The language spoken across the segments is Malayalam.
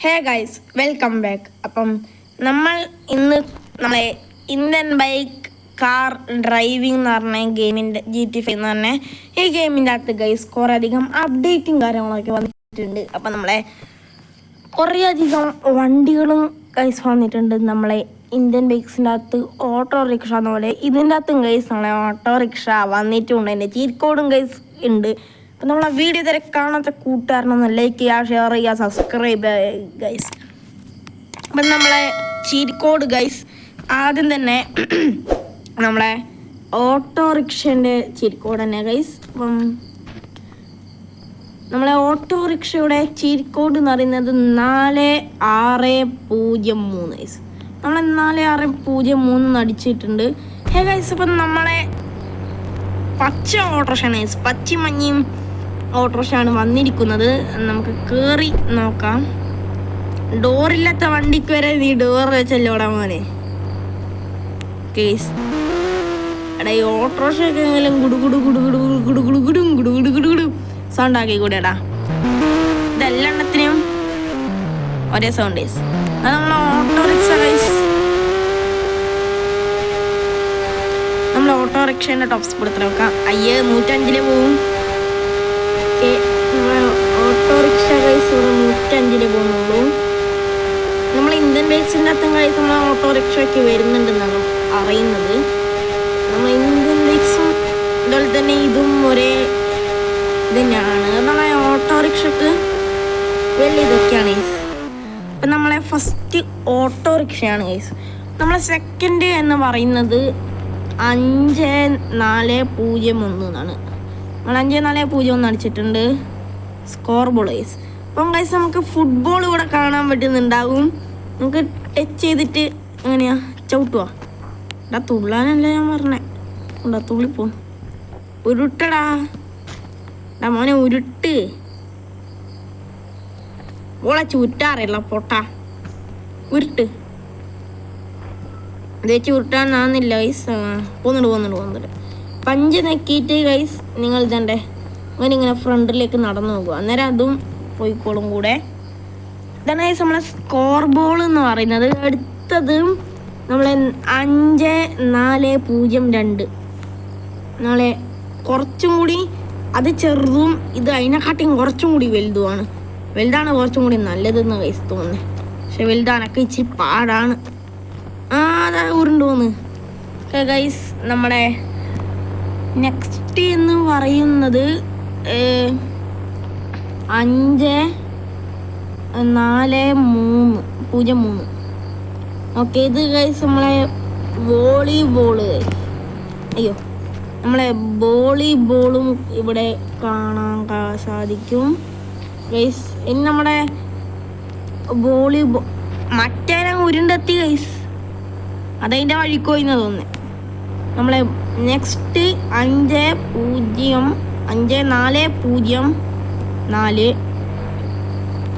Hey guys, welcome back. അപ്പം നമ്മൾ ഇന്ന് നമ്മളെ ഇന്ത്യൻ ബൈക്ക് കാർ ഡ്രൈവിംഗ് എന്ന് പറഞ്ഞ ഗെയിമിൻ്റെ GT5 എന്ന് പറഞ്ഞ ഈ ഗെയിമിൻ്റെ അകത്ത് ഗൈസ് കുറേ അധികം അപ്ഡേറ്റും കാര്യങ്ങളൊക്കെ വന്നിട്ടുണ്ട്. അപ്പം നമ്മളെ കുറേ അധികം വണ്ടികളും ഗൈസ് വന്നിട്ടുണ്ട്. നമ്മളെ ഇന്ത്യൻ ബൈക്സിൻ്റെ അകത്ത് ഓട്ടോറിക്ഷ എന്ന പോലെ ഇതിൻ്റെ അകത്തും ഗൈസ് നമ്മളെ ഓട്ടോറിക്ഷ വന്നിട്ടുണ്ട്. അതിൻ്റെ ചീറ്റ് കോഡും ഗൈസ് ഉണ്ട്. അപ്പം നമ്മളെ വീഡിയോ ഇതുവരെ കാണാത്ത കൂട്ടുകാരനൊന്ന് ലൈക്ക് ചെയ്യുക, ഷെയർ ചെയ്യുക, സബ്സ്ക്രൈബ് ചെയ്യുക ഗൈസ്. അപ്പം നമ്മളെ ചീറ്റ് കോഡ് ഗൈസ് ആദ്യം തന്നെ നമ്മളെ ഓട്ടോറിക്ഷൻ്റെ ചീറ്റ് കോഡ് തന്നെ ഗൈസ്. അപ്പം നമ്മളെ ഓട്ടോറിക്ഷയുടെ ചീറ്റ് കോഡ് എന്ന് പറയുന്നത് 4603 ഗൈസ്. നമ്മൾ 4603 അടിച്ചിട്ടുണ്ട്. ഹേ ഗൈസ്, അപ്പം നമ്മളെ പച്ച ഓട്ടോറിക്ഷയാണ് ഗൈസ്, പച്ചയും മഞ്ഞയും ഓട്ടോറിക്ഷയാണ് വന്നിരിക്കുന്നത്. നമുക്ക് കയറി നോക്കാം. ഡോറില്ലാത്ത വണ്ടിക്ക് വരെ നീ ഡോർ വെച്ചല്ലോ ഓടാൻ മോനെ കേസ്. എടാ ഈ ഓട്ടോറിക്ഷയൊക്കെ എങ്കിലും ഗുഡുഗുഡു ഗുഡുഗുഡു ഗുഡുഗുഡു ഗുഡും ഗുഡുഗുഡു ഗുഡുഗുഡു സൗണ്ട് ആക്കി കൂടെ എടാ. ഇതെല്ലെണ്ണത്തിനും ഒരേ സൗണ്ട് ഗൈസ്. അത് നമ്മളെ ഓട്ടോറിക്ഷ ഗൈസ്. നമ്മൾ ഓട്ടോറിക്ഷേൻ്റെ ടോപ്പ് സ്പീഡ് എത്ര നോക്കാം. 105 പോവും. നമ്മളെ ഓട്ടോറിക്ഷ ഗൈസ് ഇവിടെ 105 പോകുന്നുള്ളൂ. നമ്മൾ ഇന്ത്യൻ ബൈക്സിൻ്റെ അകത്തും ഗൈസ് നമ്മളെ ഓട്ടോറിക്ഷയൊക്കെ വരുന്നുണ്ടെന്നാണ് അറിയുന്നത്. നമ്മൾ ഇന്ത്യൻ ബൈക്സും അതുപോലെ തന്നെ ഇതും ഒരേ ഇത് തന്നെയാണ്. നമ്മളെ ഓട്ടോറിക്ഷക്ക് വലിയ ഇതൊക്കെയാണ് ഗൈസ്. അപ്പം നമ്മളെ ഫസ്റ്റ് ഓട്ടോറിക്ഷയാണ് ഗൈസ്. നമ്മളെ സെക്കൻഡ് എന്ന് പറയുന്നത് 5401 എന്നാണ്. നമ്മൾ 5401 അടിച്ചിട്ടുണ്ട് സ്കോർ ബോൾ ഗൈസ്. അപ്പം ഗൈസ് നമുക്ക് ഫുട്ബോൾ ഇവിടെ കാണാൻ പറ്റുന്നുണ്ടാകും. നമുക്ക് ടച്ച് ചെയ്തിട്ട് എങ്ങനെയാ ചവിട്ടുക. എടാ തുള്ളാനല്ല ഞാൻ പറഞ്ഞേ, ഉണ്ടാ തുള്ളിപ്പോ ഉരുട്ടടാ. എടാ മോനെ ഉരുട്ട്. ഓളെ ചുറ്റാറില്ല പൊട്ടാ, ഉരുട്ട്. തേച്ച് ഉരുട്ടാനാന്നില്ല ഗൈസ്. പോന്നിട്ട് പഞ്ച് നെക്കിയിട്ട് ഗൈസ് നിങ്ങൾ ഇതണ്ടേ ഇങ്ങനെ ഫ്രണ്ടിലേക്ക് നടന്നു നോക്കുക. അന്നേരം അതും പോയിക്കോളും കൂടെ. ഇതാണ് ഗൈസ് നമ്മളെ സ്കോർ ബോൾ എന്ന് പറയുന്നത്. അടുത്തത് നമ്മളെ 5402 നമ്മളെ കുറച്ചും കൂടി അത് ചെറുതും ഇത് അതിനെക്കാട്ടിയും കുറച്ചും കൂടി വലുതുമാണ്. വലുതാണ് കുറച്ചും കൂടി നല്ലതെന്ന് ഗൈസ് തോന്നുന്നത്. പക്ഷെ വലുതാനൊക്കെ ഇച്ചിരി പാടാണ്. അതാ ഉരുണ്ട് പോന്ന്. ഓക്കെ ഗൈസ്, നമ്മുടെ നെക്സ്റ്റ് എന്ന് പറയുന്നത് 5403. ഓക്കെ, ഇത് ഗൈസ് നമ്മളെ വോളിബോള്. അയ്യോ, നമ്മളെ വോളിബോളും ഇവിടെ കാണാൻ സാധിക്കും ഗൈസ്. ഇനി നമ്മുടെ വോളിബോൾ മറ്റേ ഉരുണ്ടെത്തി ഗൈസ്, അതതിൻ്റെ വഴിക്കോയിന്ന് തോന്നുന്നത്. നമ്മളെ നെക്സ്റ്റ് 5404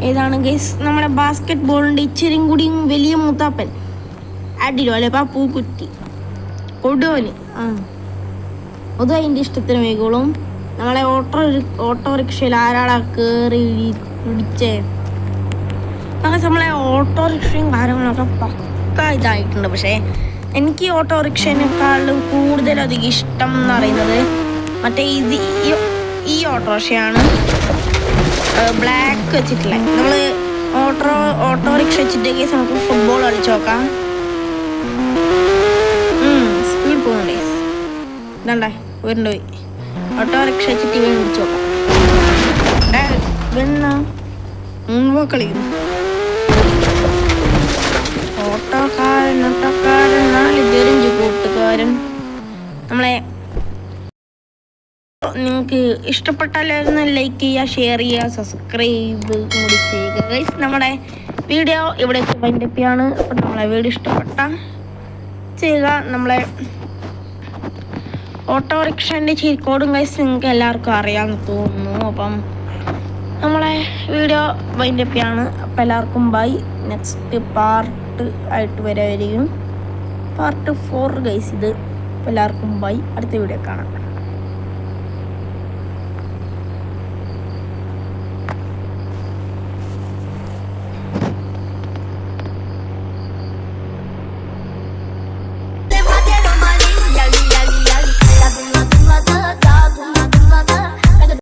ഏതാണ് ഗൈസ്? നമ്മുടെ ബാസ്കറ്റ് ബോളിൻ്റെ ഇച്ചിരിയും കൂടിയും വലിയ മൂത്താപ്പൻ അടിലോ അല്ലെ പൂക്കുറ്റി കൊടുവന്. അതും അതിൻ്റെ ഇഷ്ടത്തിന് വേഗോളും. നമ്മളെ ഓട്ടോറിക്ഷയിൽ ആരാളാ കയറി ഇടിച്ചേ. അങ്ങനെ നമ്മളെ ഓട്ടോറിക്ഷയും കാര്യങ്ങളൊക്കെ പക്ക ഇതായിട്ടുണ്ട്. പക്ഷേ എനിക്ക് ഓട്ടോറിക്ഷേനേക്കാളും കൂടുതലധികം ഇഷ്ടം എന്ന് പറയുന്നത് മറ്റേ ഈ ഓട്ടോറിക്ഷയാണ്. ബ്ലാക്ക് വെച്ചിട്ടില്ല. നമ്മൾ ഓട്ടോറിക്ഷ വെച്ചിട്ട് കേസ് നമുക്ക് ഫുട്ബോൾ കളിച്ച് നോക്കാം. സ്പീഡ് പോകുന്നുണ്ട് ഇതണ്ടേ വീണ്ടും പോയി. ഓട്ടോറിക്ഷ വെച്ചിട്ട് ഇവൻ വിളിച്ച് നോക്കാം. മുൻപ് കളിക്കുന്നു ഓട്ടോക്കാരൻ 4 കൂട്ടുകാരൻ. നമ്മളെ നിങ്ങൾക്ക് ഇഷ്ടപ്പെട്ടാലായിരുന്നു ലൈക്ക് ചെയ്യുക, ഷെയർ ചെയ്യുക, സബ്സ്ക്രൈബ് കൂടി ചെയ്യുക ഗൈസ്. നമ്മുടെ വീഡിയോ ഇവിടെ വൈൻഡപ്പ് ചെയ്യാണ്. അപ്പം നമ്മളെ വീഡിയോ ഇഷ്ടപ്പെട്ടാൽ ചെയ്യുക. നമ്മളെ ഓട്ടോറിക്ഷൻ്റെ ചീറ്റ് കോഡും ഗൈസ് നിങ്ങൾക്ക് എല്ലാവർക്കും അറിയാമെന്ന് തോന്നുന്നു. അപ്പം നമ്മളെ വീഡിയോ വൈൻഡപ്പ് ചെയ്യാണ്. അപ്പം എല്ലാവർക്കും ബൈ. നെക്സ്റ്റ് പാർട്ട് ആയിട്ട് വരായിരിക്കും പാർട്ട് 4 ഗൈസ് ഇത്. എല്ലാവർക്കും ബൈ. അടുത്ത വീഡിയോ കാണാം.